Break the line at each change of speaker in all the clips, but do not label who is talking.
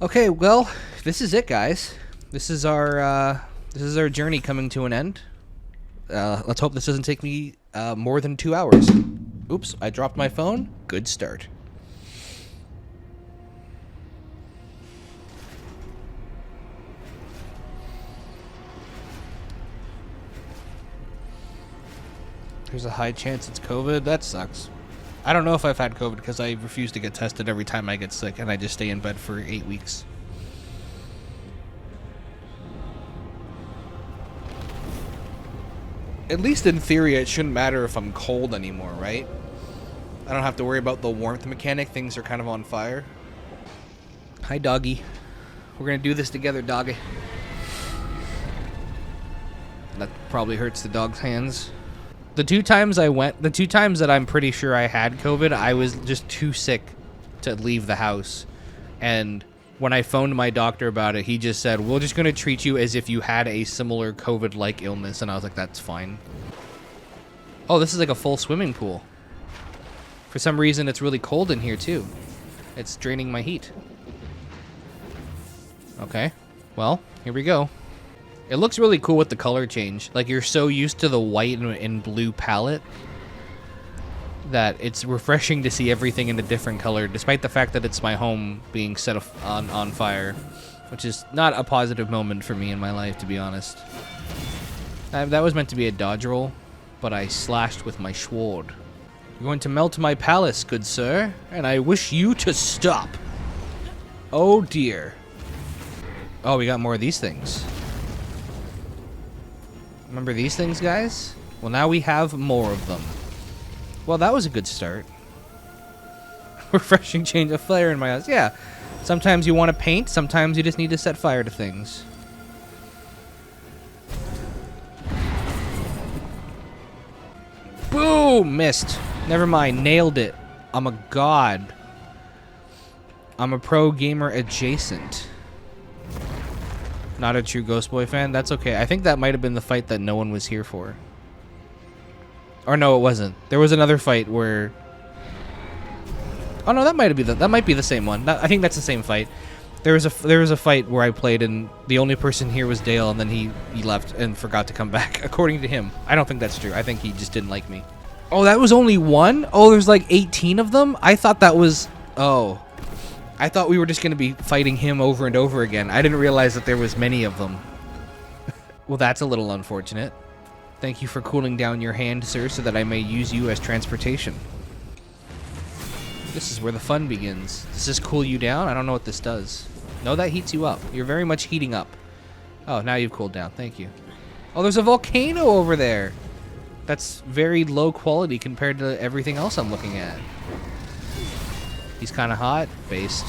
Okay, well, this is it, guys. This is our journey coming to an end. Let's hope this doesn't take me more than 2 hours. Oops, I dropped my phone. Good start. There's a high chance it's COVID. That sucks. I don't know if I've had COVID because I refuse to get tested every time I get sick, and I just stay in bed for 8 weeks. At least in theory, it shouldn't matter if I'm cold anymore, right? I don't have to worry about the warmth mechanic. Things are kind of on fire. Hi, doggy. We're gonna do this together, doggy. That probably hurts the dog's hands. The two times that I'm pretty sure I had COVID, I was just too sick to leave the house. And when I phoned my doctor about it, he just said, we're just going to treat you as if you had a similar COVID-like illness. And I was like, that's fine. Oh, this is like a full swimming pool. For some reason, it's really cold in here, too. It's draining my heat. Okay. Well, here we go. It looks really cool with the color change. Like, you're so used to the white and blue palette that it's refreshing to see everything in a different color, despite the fact that it's my home being set on fire, which is not a positive moment for me in my life, to be honest. That was meant to be a dodge roll, but I slashed with my sword. You're going to melt my palace, good sir, and I wish you to stop. Oh, dear. Oh, we got more of these things. Remember these things, guys? Well, now we have more of them. Well, that was a good start. Refreshing change of flair in my eyes. Yeah. Sometimes you want to paint. Sometimes you just need to set fire to things. Boom! Missed. Never mind. Nailed it. I'm a god. I'm a pro gamer adjacent. Not a true Ghost Boy fan? That's okay. I think that might have been the fight that no one was here for. Or no, it wasn't. There was another fight where... Oh no, that might be the same one. I think that's the same fight. There was a fight where I played and the only person here was Dale, and then he left and forgot to come back, according to him. I don't think that's true. I think he just didn't like me. Oh, that was only one? Oh, there's like 18 of them? I thought that was... Oh. I thought we were just going to be fighting him over and over again. I didn't realize that there was many of them. Well, that's a little unfortunate. Thank you for cooling down your hand, sir, so that I may use you as transportation. This is where the fun begins. Does this cool you down? I don't know what this does. No, that heats you up. You're very much heating up. Oh, now you've cooled down. Thank you. Oh, there's a volcano over there. That's very low quality compared to everything else I'm looking at. He's kind of hot. Based.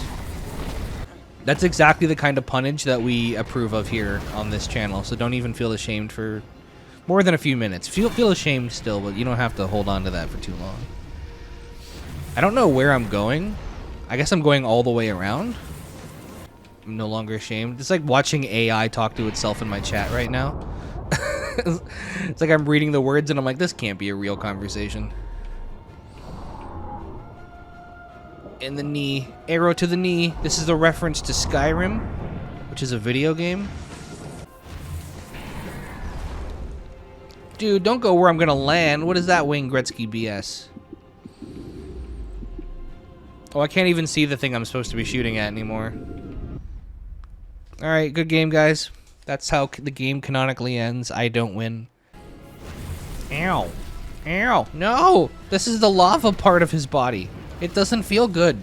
That's exactly the kind of punnage that we approve of here on this channel, so don't even feel ashamed for more than a few minutes. Feel ashamed still, but you don't have to hold on to that for too long. I don't know where I'm going. I guess I'm going all the way around. I'm no longer ashamed. It's like watching AI talk to itself in my chat right now. It's like I'm reading the words and I'm like, this can't be a real conversation. In the knee. Arrow to the knee. This is a reference to Skyrim, which is a video game. Dude, don't go where I'm gonna land. What is that Wayne Gretzky BS? Oh, I can't even see the thing I'm supposed to be shooting at anymore. Alright, good game, guys. That's how the game canonically ends. I don't win. Ow. Ow. No! This is the lava part of his body. It doesn't feel good.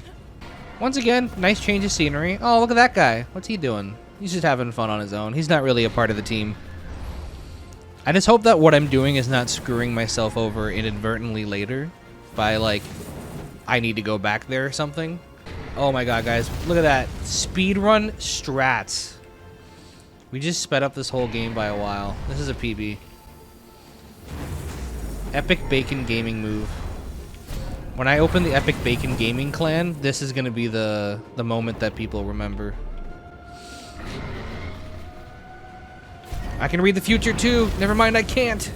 Once again, nice change of scenery. Oh, look at that guy. What's he doing? He's just having fun on his own. He's not really a part of the team. I just hope that what I'm doing is not screwing myself over inadvertently later by, like, I need to go back there or something. Oh my god, guys. Look at that. Speedrun strats. We just sped up this whole game by a while. This is a PB. Epic Bacon Gaming move. When I open the Epic Bacon Gaming clan, this is going to be the moment that people remember. I can read the future too. Never mind, I can't.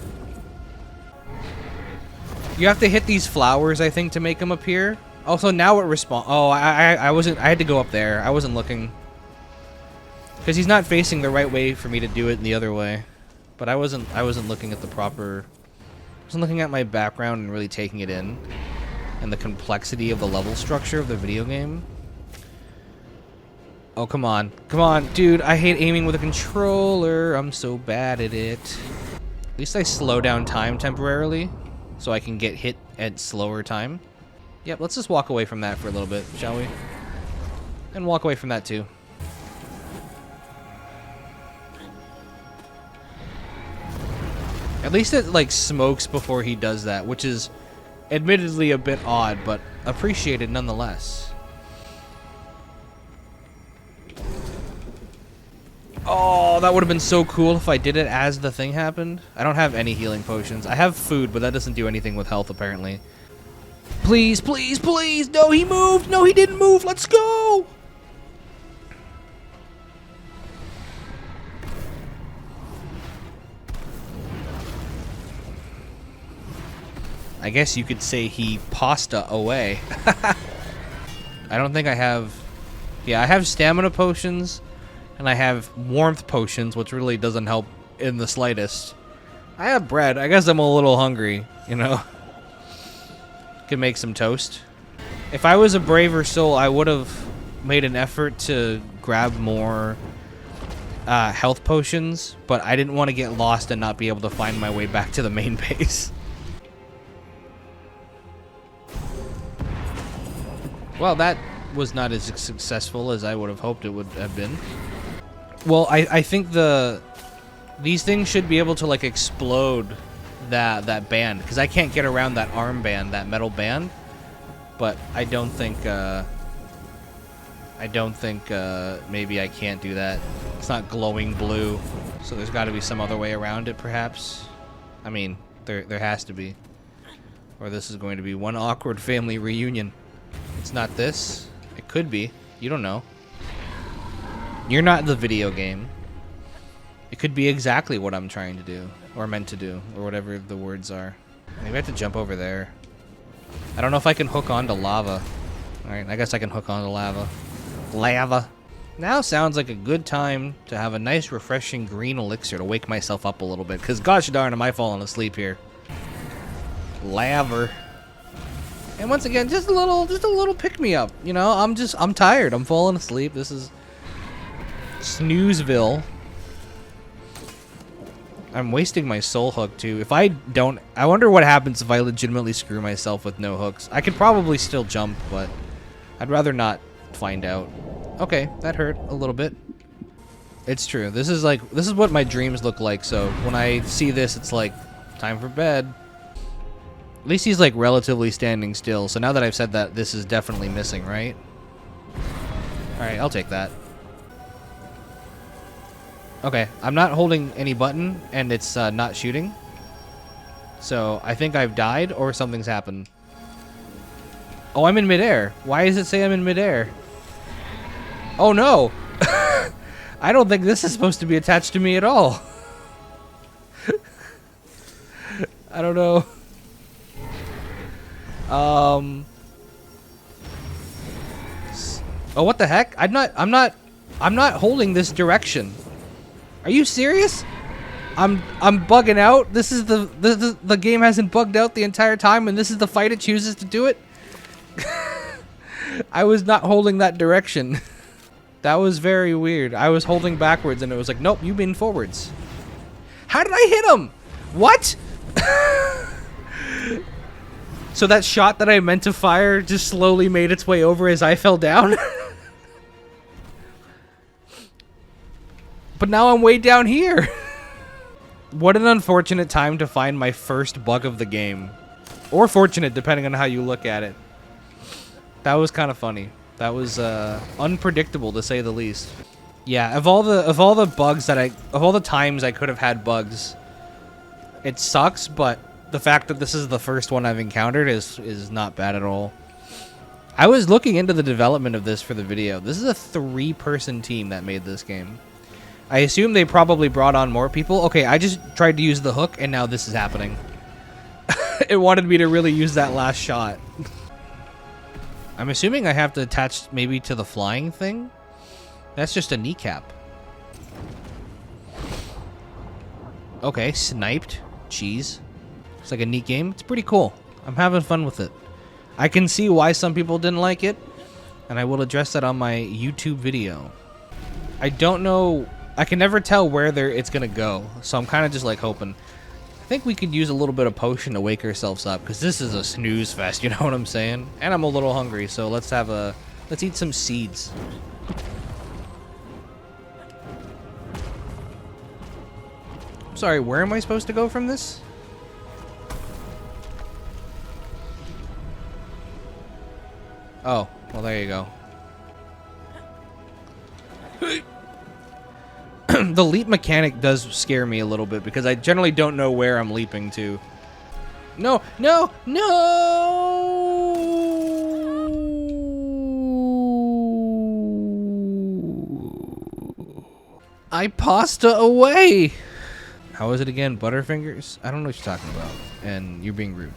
You have to hit these flowers, I think, to make them appear. Also, now it respawn. Oh, I wasn't. I had to go up there. I wasn't looking. Because he's not facing the right way for me to do it the other way. But I wasn't looking at the proper... I wasn't looking at my background and really taking it in. And the complexity of the level structure of the video game. Oh, come on. Come on, dude. I hate aiming with a controller. I'm so bad at it. At least I slow down time temporarily. So I can get hit at slower time. Yep, let's just walk away from that for a little bit, shall we? And walk away from that too. At least it, like, smokes before he does that, which is admittedly a bit odd, but appreciated nonetheless. Oh, that would have been so cool if I did it as the thing happened. I don't have any healing potions. I have food, but that doesn't do anything with health, apparently. Please, please, please! No, he moved! No, he didn't move! Let's go! I guess you could say he pasta away. I don't think I have... Yeah, I have stamina potions, and I have warmth potions, which really doesn't help in the slightest. I have bread. I guess I'm a little hungry, you know? Could make some toast. If I was a braver soul, I would have made an effort to grab more health potions, but I didn't want to get lost and not be able to find my way back to the main base. Well, that was not as successful as I would have hoped it would have been. Well, I think these things should be able to, like, explode that band, because I can't get around that armband, that metal band. But I don't think maybe I can't do that. It's not glowing blue, so there's got to be some other way around it, perhaps. I mean, there has to be, or this is going to be one awkward family reunion. It's not this. It could be. You don't know. You're not the video game. It could be exactly what I'm trying to do, or meant to do, or whatever the words are. Maybe I have to jump over there. I don't know if I can hook onto lava. Alright, I guess I can hook onto lava. Lava. Now sounds like a good time to have a nice, refreshing green elixir to wake myself up a little bit, because gosh darn am I falling asleep here. Lava. And once again, just a little pick-me-up. You know, I'm tired. I'm falling asleep. This is Snoozeville. I'm wasting my soul hook, too. If I don't... I wonder what happens if I legitimately screw myself with no hooks. I could probably still jump, but I'd rather not find out. Okay, that hurt a little bit. It's true. This is what my dreams look like, so when I see this, it's like, time for bed. At least he's, like, relatively standing still, so now that I've said that, this is definitely missing, right? Alright, I'll take that. Okay, I'm not holding any button, and it's not shooting. So, I think I've died, or something's happened. Oh, I'm in midair. Why does it say I'm in midair? Oh, no! I don't think this is supposed to be attached to me at all. I don't know. Oh, what the heck? I'm not holding this direction. Are you serious? I'm bugging out. This is the game hasn't bugged out the entire time, and this is the fight it chooses to do it. I was not holding that direction. That was very weird. I was holding backwards, and it was like, nope, you've been forwards. How did I hit him? What? So that shot that I meant to fire just slowly made its way over as I fell down? But now I'm way down here. What an unfortunate time to find my first bug of the game. Or fortunate, depending on how you look at it. That was kind of funny. That was unpredictable, to say the least. Yeah, of all the times I could have had bugs, it sucks, but the fact that this is the first one I've encountered is not bad at all. I was looking into the development of this for the video. This is a 3-person team that made this game. I assume they probably brought on more people. Okay, I just tried to use the hook, and now this is happening. It wanted me to really use that last shot. I'm assuming I have to attach maybe to the flying thing. That's just a kneecap. Okay, sniped. Cheese. It's like a neat game. It's pretty cool. I'm having fun with it. I can see why some people didn't like it, and I will address that on my YouTube video. I don't know. I can never tell where it's going to go, so I'm kind of just like hoping. I think we could use a little bit of potion to wake ourselves up, because this is a snooze fest, you know what I'm saying? And I'm a little hungry, so let's eat some seeds. I'm sorry, where am I supposed to go from this? Oh, well, there you go. The leap mechanic does scare me a little bit because I generally don't know where I'm leaping to. No, no, no! I pasta away! How is it again? Butterfingers? I don't know what you're talking about. And you're being rude.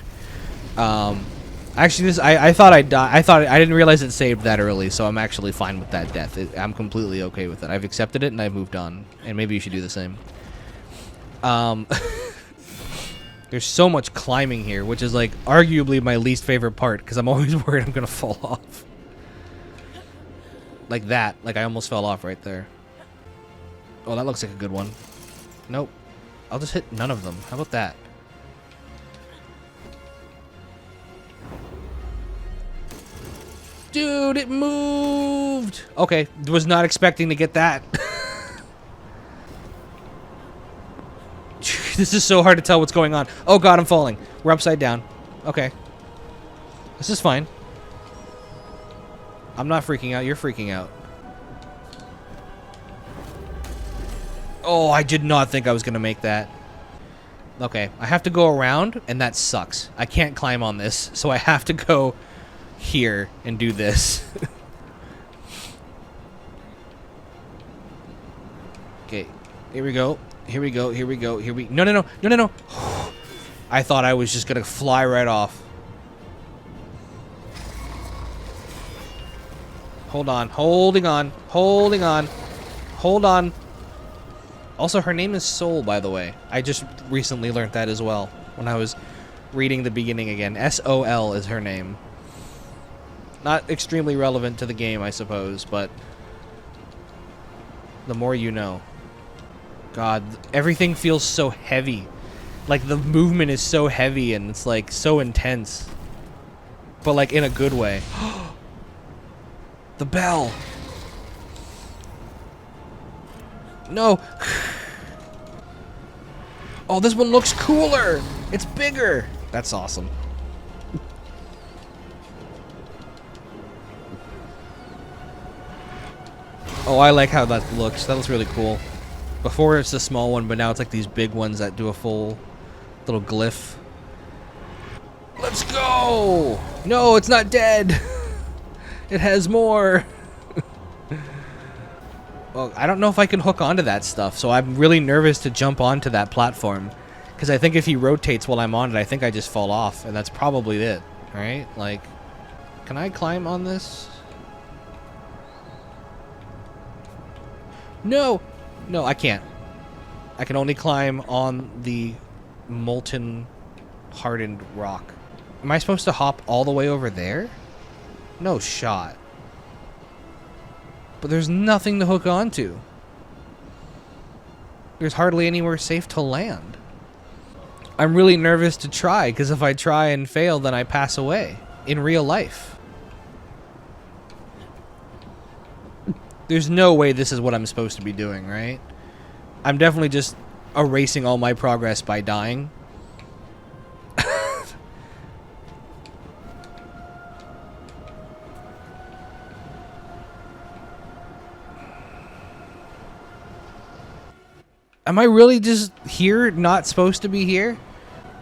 Actually, I thought I died. I didn't realize it saved that early, so I'm actually fine with that death. I'm completely okay with it. I've accepted it and I've moved on. And maybe you should do the same. There's so much climbing here, which is like arguably my least favorite part because I'm always worried I'm gonna fall off. Like that. Like I almost fell off right there. Oh, that looks like a good one. Nope. I'll just hit none of them. How about that? Dude, it moved! Okay, was not expecting to get that. This is so hard to tell what's going on. Oh god, I'm falling. We're upside down. Okay. This is fine. I'm not freaking out, you're freaking out. Oh, I did not think I was gonna make that. Okay, I have to go around, and that sucks. I can't climb on this, so I have to go here and do this. Okay, here we go. Here we go. Here we go. Here we. No, no, no, no, no, no. I thought I was just gonna fly right off. Hold on. Holding on. Holding on. Hold on. Also, her name is Soul, by the way. I just recently learned that as well when I was reading the beginning again. S-O-L is her name. Not extremely relevant to the game, I suppose, but the more you know. God, everything feels so heavy. Like, the movement is so heavy and it's, like, so intense. But, like, in a good way. The bell! No! Oh, this one looks cooler! It's bigger! That's awesome. Oh, I like how that looks. That looks really cool. Before it's a small one, but now it's like these big ones that do a full little glyph. Let's go! No, it's not dead! It has more! Well, I don't know if I can hook onto that stuff, so I'm really nervous to jump onto that platform. Because I think if he rotates while I'm on it, I think I just fall off, and that's probably it. Right? Like, can I climb on this? No! No, I can't. I can only climb on the molten, hardened rock. Am I supposed to hop all the way over there? No shot. But there's nothing to hook onto. There's hardly anywhere safe to land. I'm really nervous to try, because if I try and fail, then I pass away. In real life. There's no way this is what I'm supposed to be doing, right? I'm definitely just erasing all my progress by dying. Am I really just here, not supposed to be here?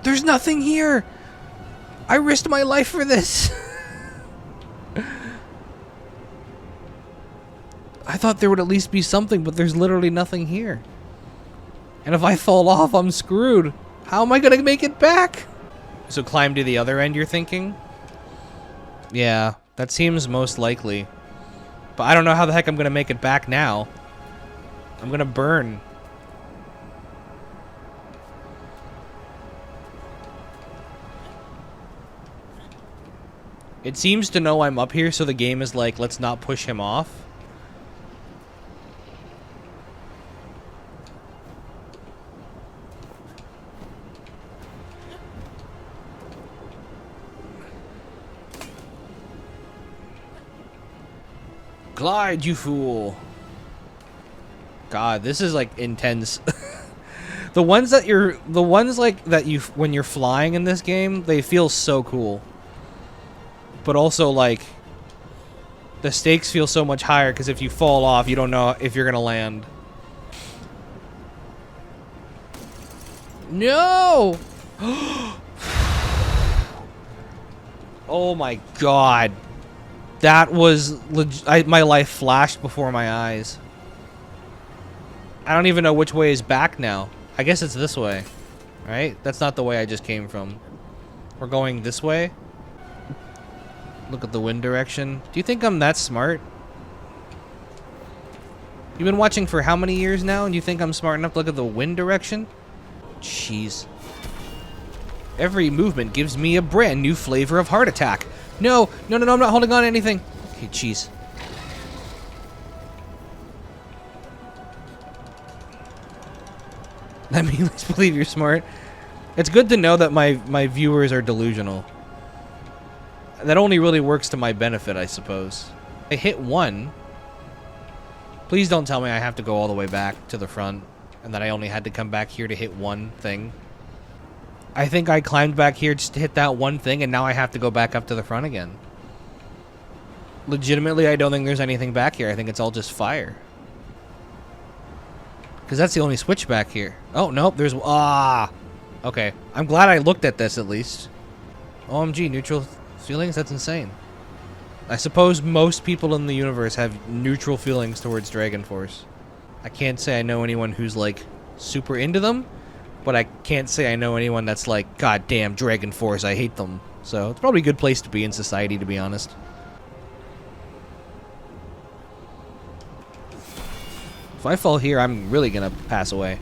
There's nothing here! I risked my life for this! I thought there would at least be something, but there's literally nothing here. And if I fall off, I'm screwed. How am I gonna make it back? So climb to the other end, you're thinking? Yeah, that seems most likely. But I don't know how the heck I'm gonna make it back now. I'm gonna burn. It seems to know I'm up here, so the game is like, let's not push him off. Glide, you fool. God, this is like intense. The ones like that you, when you're flying in this game, they feel so cool. But also like, the stakes feel so much higher because if you fall off, you don't know if you're gonna land. No! Oh my god. That was my life flashed before my eyes. I don't even know which way is back now. I guess it's this way, right? That's not the way I just came from. We're going this way. Look at the wind direction. Do you think I'm that smart? You've been watching for how many years now, and you think I'm smart enough to look at the wind direction? Jeez. Every movement gives me a brand new flavor of heart attack. No, no, no, no, I'm not holding on to anything. Okay, jeez. Let me at least believe you're smart. It's good to know that my viewers are delusional. That only really works to my benefit, I suppose. I hit 1. Please don't tell me I have to go all the way back to the front and that I only had to come back here to hit 1 thing. I think I climbed back here just to hit that 1 thing, and now I have to go back up to the front again. Legitimately, I don't think there's anything back here. I think it's all just fire. Because that's the only switch back here. Oh, nope, there's... Ah! Okay, I'm glad I looked at this at least. OMG, neutral feelings? That's insane. I suppose most people in the universe have neutral feelings towards Dragon Force. I can't say I know anyone who's, like, super into them. But I can't say I know anyone that's like, God damn, Dragon Force, I hate them. So it's probably a good place to be in society, to be honest. If I fall here, I'm really gonna pass away.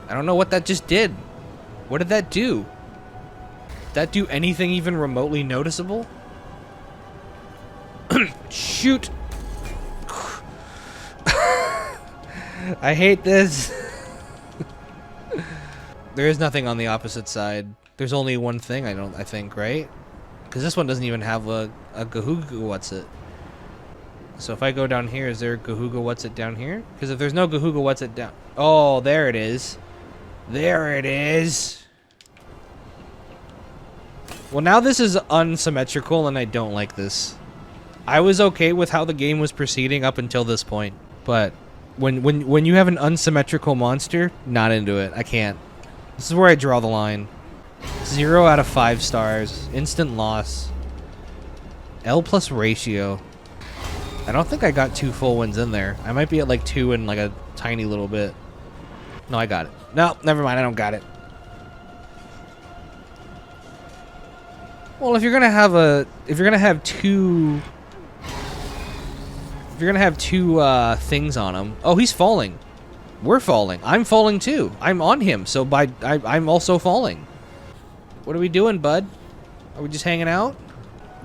I don't know what that just did. What did that do? Did that do anything even remotely noticeable? Shoot! I hate this. There is nothing on the opposite side. There's only one thing, I think, right? Because this one doesn't even have a Gahooga what's it. So if I go down here, is there Gahooga what's it down here? Because if there's no Gahooga what's it down... Oh, there it is. There it is. Well, now this is unsymmetrical, and I don't like this. I was okay with how the game was proceeding up until this point. But when you have an unsymmetrical monster, not into it. I can't. This is where I draw the line. 0 out of 5 stars. Instant loss. L plus ratio. I don't think I got 2 full wins in there. I might be at like 2 and like a tiny little bit. No, I got it. No, never mind. I don't got it. Well, if you're gonna have two things on him. Oh, he's falling. We're falling. I'm falling too. I'm on him, so I'm also falling. What are we doing, bud? Are we just hanging out?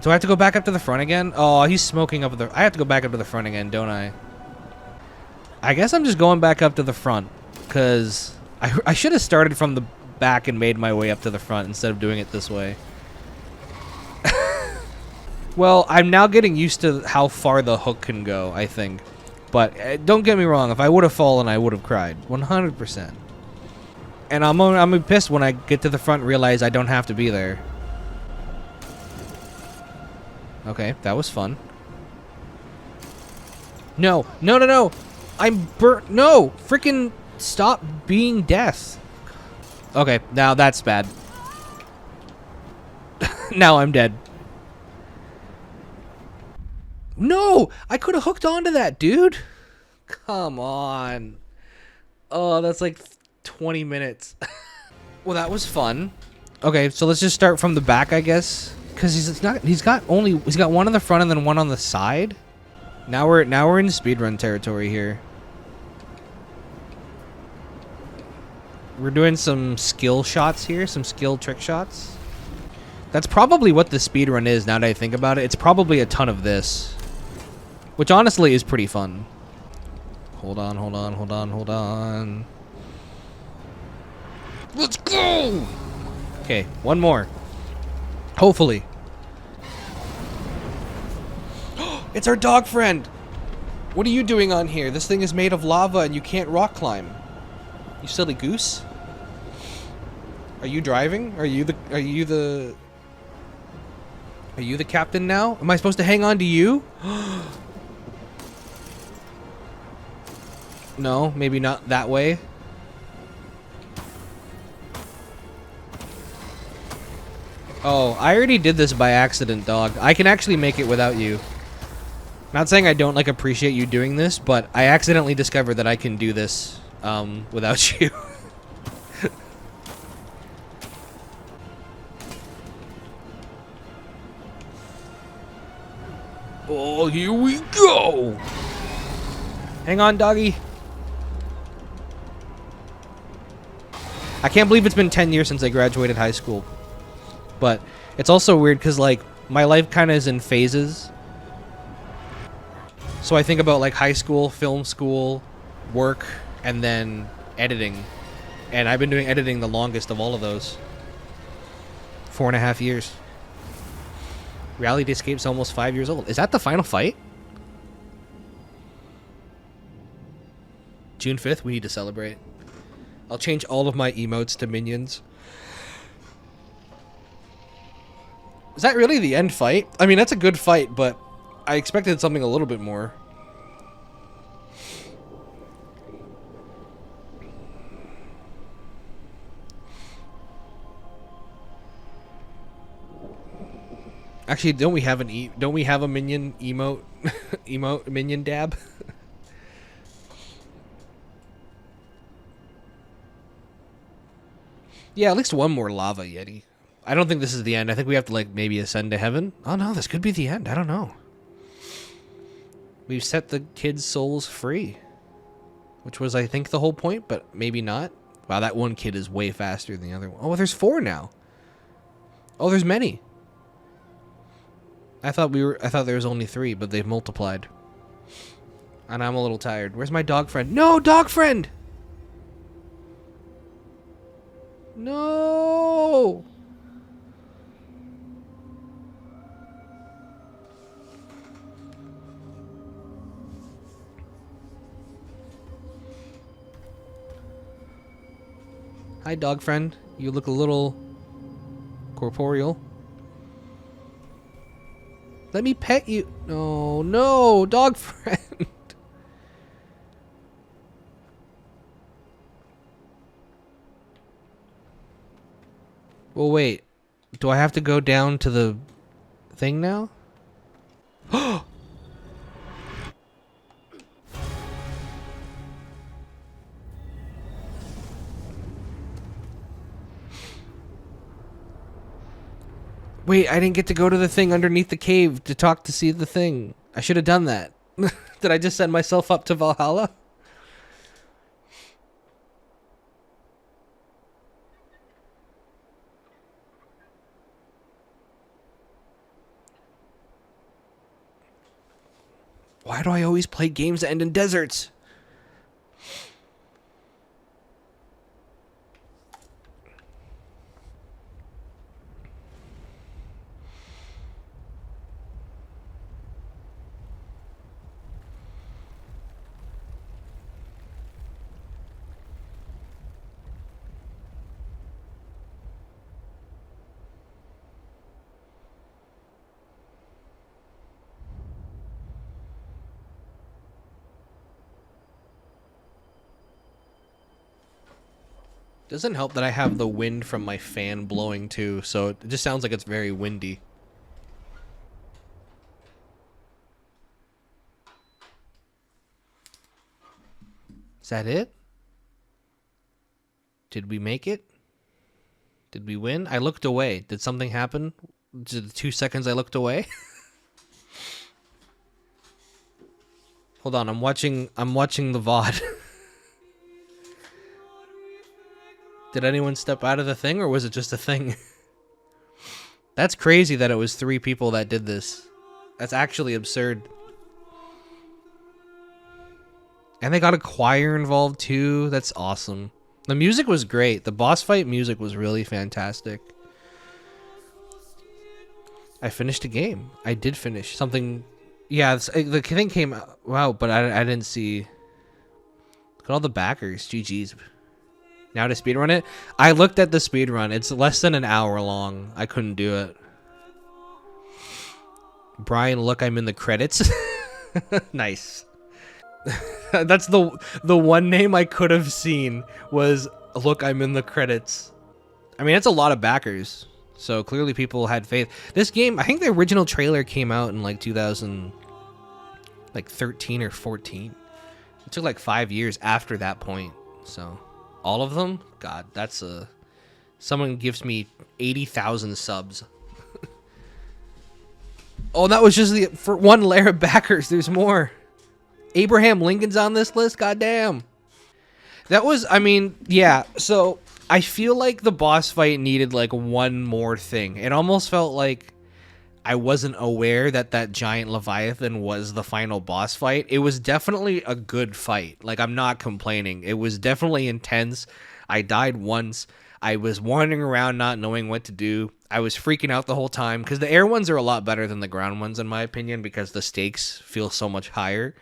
Do I have to go back up to the front again? Oh, he's smoking up the... I have to go back up to the front again, don't I? I guess I'm just going back up to the front, because I should have started from the back and made my way up to the front instead of doing it this way. Well, I'm now getting used to how far the hook can go, I think. But don't get me wrong, if I would have fallen, I would have cried. 100%. And I'm pissed when I get to the front and realize I don't have to be there. Okay, that was fun. No, no, no, no! I'm burnt. No! Freaking stop being death. Okay, now that's bad. Now I'm dead. No! I could have hooked onto that, dude. Come on. Oh, that's like 20 minutes. Well, that was fun. Okay, so let's just start from the back, I guess. Because he's got one on the front and then one on the side. Now we're in speedrun territory here. We're doing some skill shots here, some skill trick shots. That's probably what the speedrun is, now that I think about it. It's probably a ton of this. Which honestly is pretty fun. Hold on, hold on, hold on, hold on. Let's go! Okay, one more. Hopefully. It's our dog friend! What are you doing on here? This thing is made of lava and you can't rock climb. You silly goose. Are you driving? Are you the captain now? Am I supposed to hang on to you? No, maybe not that way. Oh, I already did this by accident, dog. I can actually make it without you. Not saying I don't, like, appreciate you doing this, but I accidentally discovered that I can do this, without you. Oh, here we go! Hang on, doggy. I can't believe it's been 10 years since I graduated high school. But it's also weird because, like, my life kind of is in phases. So I think about, like, high school, film school, work, and then editing. And I've been doing editing the longest of all of those. 4.5 years. Reality Escape's almost 5 years old. Is that the final fight? June 5th, we need to celebrate. I'll change all of my emotes to minions. Is that really the end fight? I mean, that's a good fight, but I expected something a little bit more. Actually, don't we have a minion emote minion dab? Yeah, at least one more lava yeti. I don't think this is the end. I think we have to, like, maybe ascend to heaven. Oh no, this could be the end. I don't know. We've set the kids' souls free. Which was, I think, the whole point, but maybe not. Wow, that one kid is way faster than the other one. Oh, there's 4 now. Oh, there's many. I thought there was only 3, but they've multiplied. And I'm a little tired. Where's my dog friend? No, dog friend! No! Hi, dog friend. You look a little corporeal. Let me pet you. No, no, dog friend. Well, wait. Do I have to go down to the thing now? Wait, I didn't get to go to the thing underneath the cave to talk to see the thing. I should have done that. Did I just send myself up to Valhalla? Why do I always play games that end in deserts? Doesn't help that I have the wind from my fan blowing too, so it just sounds like it's very windy. Is that it? Did we make it? Did we win? I looked away. Did something happen? Did the 2 seconds I looked away? Hold on, I'm watching the VOD. Did anyone step out of the thing, or was it just a thing? That's crazy that it was 3 people that did this. That's actually absurd. And they got a choir involved too. That's awesome. The music was great. The boss fight music was really fantastic. I finished a game. I did finish something. Yeah, the thing came out. Wow, but I didn't see. Look at all the backers. GG's. Now to speedrun it? I looked at the speedrun. It's less than an hour long. I couldn't do it. Brian, look, I'm in the credits. Nice. That's the one name I could have seen was, look, I'm in the credits. I mean, it's a lot of backers. So clearly people had faith. This game, I think the original trailer came out in like 2013 or 14. It took like 5 years after that point. So all of them? God, that's someone gives me 80,000 subs. Oh, that was just for one layer of backers. There's more. Abraham Lincoln's on this list? Goddamn. That was, I mean, yeah. So I feel like the boss fight needed like one more thing. It almost felt like I wasn't aware that that giant Leviathan was the final boss fight. It was definitely a good fight. Like, I'm not complaining. It was definitely intense. I died once. I was wandering around not knowing what to do. I was freaking out the whole time because the air ones are a lot better than the ground ones, in my opinion, because the stakes feel so much higher.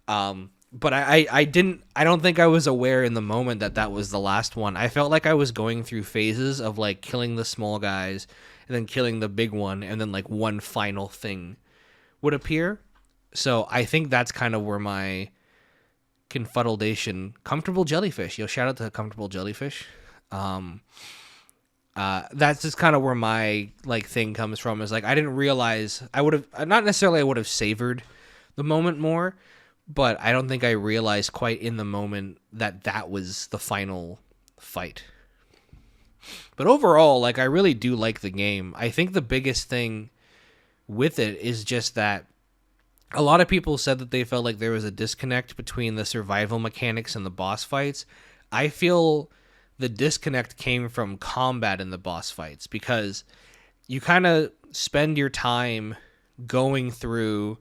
But I don't think I was aware in the moment that that was the last one. I felt like I was going through phases of like killing the small guys and then killing the big one, and then like one final thing would appear. So I think that's kind of where my confuddledation. Comfortable Jellyfish. Yo, shout out to Comfortable Jellyfish. That's just kind of where my like thing comes from, is like I didn't realize I would have, not necessarily I would have savored the moment more, but I don't think I realized quite in the moment that that was the final fight. But overall, like, I really do like the game. I think the biggest thing with it is just that a lot of people said that they felt like there was a disconnect between the survival mechanics and the boss fights. I feel the disconnect came from combat in the boss fights, because you kind of spend your time going through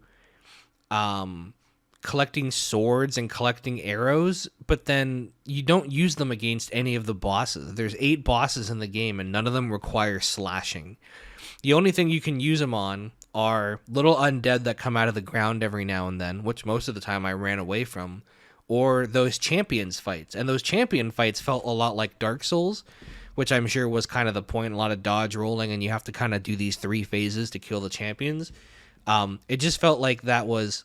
collecting swords and collecting arrows, but then you don't use them against any of the bosses. There's 8 bosses in the game, and none of them require slashing. The only thing you can use them on are little undead that come out of the ground every now and then, which most of the time I ran away from, or those champions fights. And those champion fights felt a lot like Dark Souls, which I'm sure was kind of the point. A lot of dodge rolling, and you have to kind of do these 3 phases to kill the champions. It just felt like that was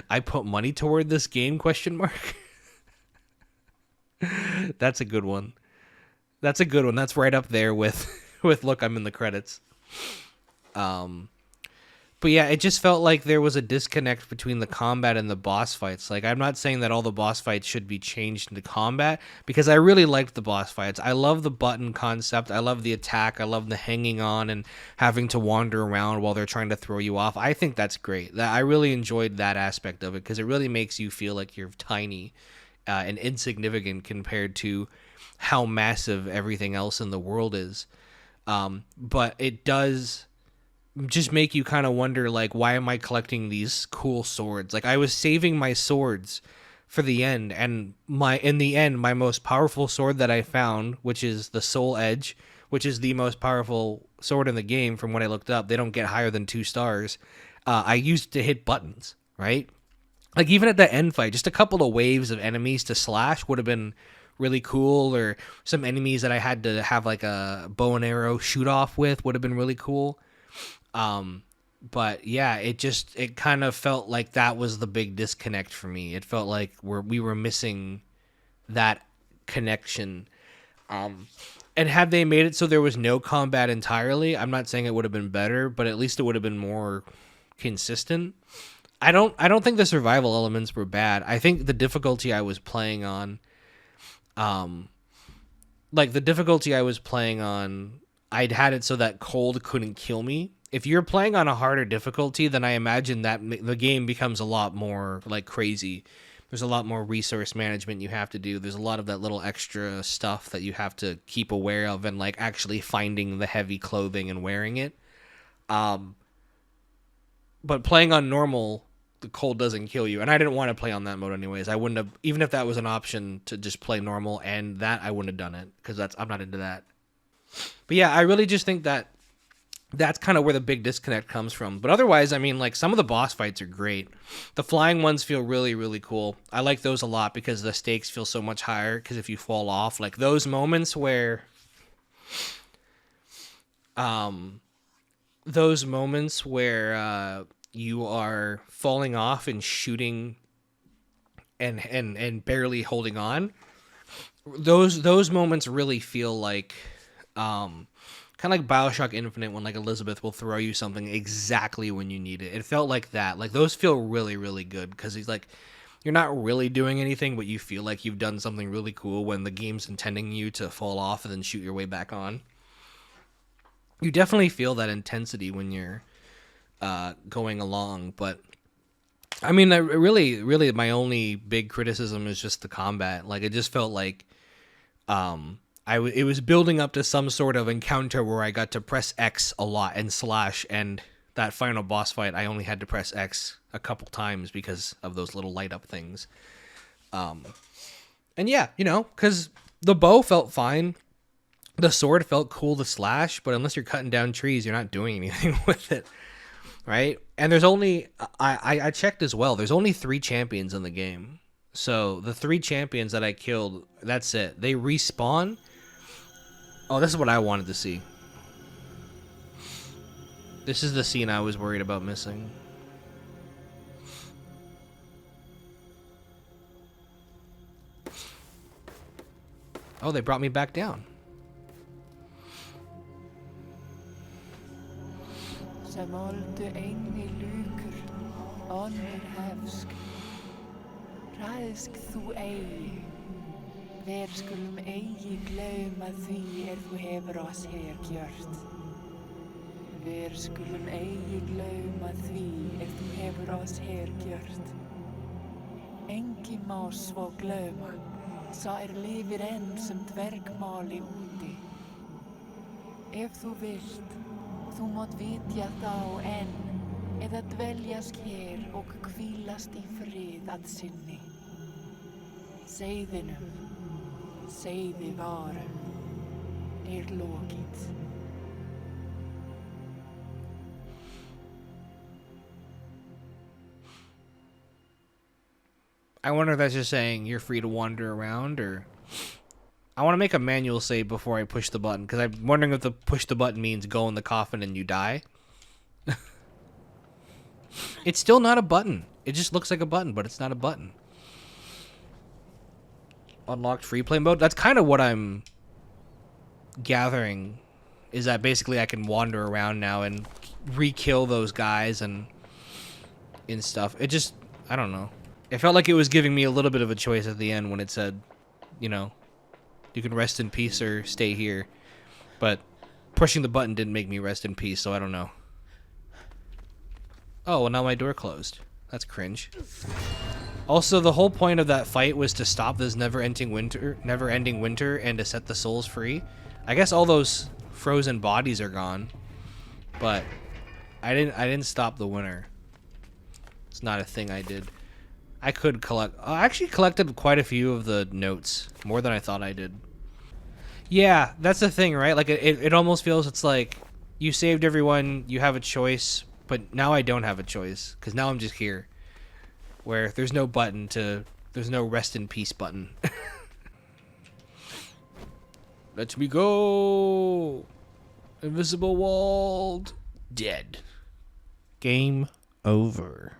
I put money toward this game, ? That's a good one. That's a good one. That's right up there with look, I'm in the credits. But yeah, it just felt like there was a disconnect between the combat and the boss fights. Like, I'm not saying that all the boss fights should be changed into combat, because I really liked the boss fights. I love the button concept. I love the attack. I love the hanging on and having to wander around while they're trying to throw you off. I think that's great. I really enjoyed that aspect of it, because it really makes you feel like you're tiny and insignificant compared to how massive everything else in the world is. But it does just make you kind of wonder, like, why am I collecting these cool swords? Like, I was saving my swords for the end, and in the end, my most powerful sword that I found, which is the Soul Edge, which is the most powerful sword in the game from what I looked up. They don't get higher than 2 stars. I used to hit buttons, right? Like, even at the end fight, just a couple of waves of enemies to slash would have been really cool, or some enemies that I had to have like a bow and arrow shoot off with would have been really cool. But yeah, it kind of felt like that was the big disconnect for me. It felt like we were missing that connection. And had they made it so there was no combat entirely, I'm not saying it would have been better, but at least it would have been more consistent. I don't think the survival elements were bad. I think the difficulty I was playing on, I'd had it so that cold couldn't kill me. If you're playing on a harder difficulty, then I imagine that the game becomes a lot more like crazy, There's a lot more resource management you have to do. There's a lot of that little extra stuff that you have to keep aware of, and like actually finding the heavy clothing and wearing it. But playing on normal, the cold doesn't kill you. And I didn't want to play on that mode anyways. I wouldn't have, even if that was an option to just play normal and that, I wouldn't have done it because I'm not into that. But yeah, I really just think that that's kind of where the big disconnect comes from. But otherwise, I mean, like, some of the boss fights are great. The flying ones feel really, really cool. I like those a lot because the stakes feel so much higher, because if you fall off, like those moments where you are falling off and shooting and barely holding on, those moments really feel like kind of like BioShock Infinite, when like Elizabeth will throw you something exactly when you need it. It felt like that. Like those feel really, really good because he's like, you're not really doing anything, but you feel like you've done something really cool when the game's intending you to fall off and then shoot your way back on. You definitely feel that intensity when you're going along, but I mean, really, my only big criticism is just the combat. Like, it just felt like it was building up to some sort of encounter where I got to press X a lot and slash, and that final boss fight, I only had to press X a couple times because of those little light up things. And yeah, because the bow felt fine. The sword felt cool to slash, but unless you're cutting down trees, you're not doing anything with it, right? And there's only, I checked as well, there's only 3 champions in the game. So the 3 champions that I killed, that's it. They respawn. Oh, this is what I wanted to see. This is the scene I was worried about missing. Oh, they brought me back down.
Sem oldu einni lukur, önnur hefsk. Hræðsk þú eigi, hver skulum eigi gleyma því þú hefur oss hér gjört. Hver skulum eigi gleyma því þú hefur oss hér gjört. Engi má svo gleyma, sá lifir enn sem dvergmáli úti. Ef þú vilt, þú mátt vitja þá enn, eða dveljast hér og hvílast í frið að sinni. Seiðinum, seiði varum, lokið.
I wonder if that's just saying you're free to wander around, or I want to make a manual save before I push the button, because I'm wondering if the push the button means go in the coffin and you die. It's still not a button. It just looks like a button, but it's not a button. Unlocked free play mode. That's kind of what I'm gathering, is that basically I can wander around now and re-kill those guys and stuff. It just, I don't know. It felt like it was giving me a little bit of a choice at the end when it said, you can rest in peace or stay here. But pushing the button didn't make me rest in peace, so I don't know. Oh, well, now my door closed. That's cringe. Also, the whole point of that fight was to stop this never-ending winter and to set the souls free. I guess all those frozen bodies are gone, but I didn't stop the winter. It's not a thing I did. I could collect. I actually collected quite a few of the notes, more than I thought I did. Yeah, that's the thing, right? Like it almost feels it's like you saved everyone, you have a choice, but now I don't have a choice because now I'm just here, where there's no rest in peace button. Let me go. Invisible walled. Dead. Game over.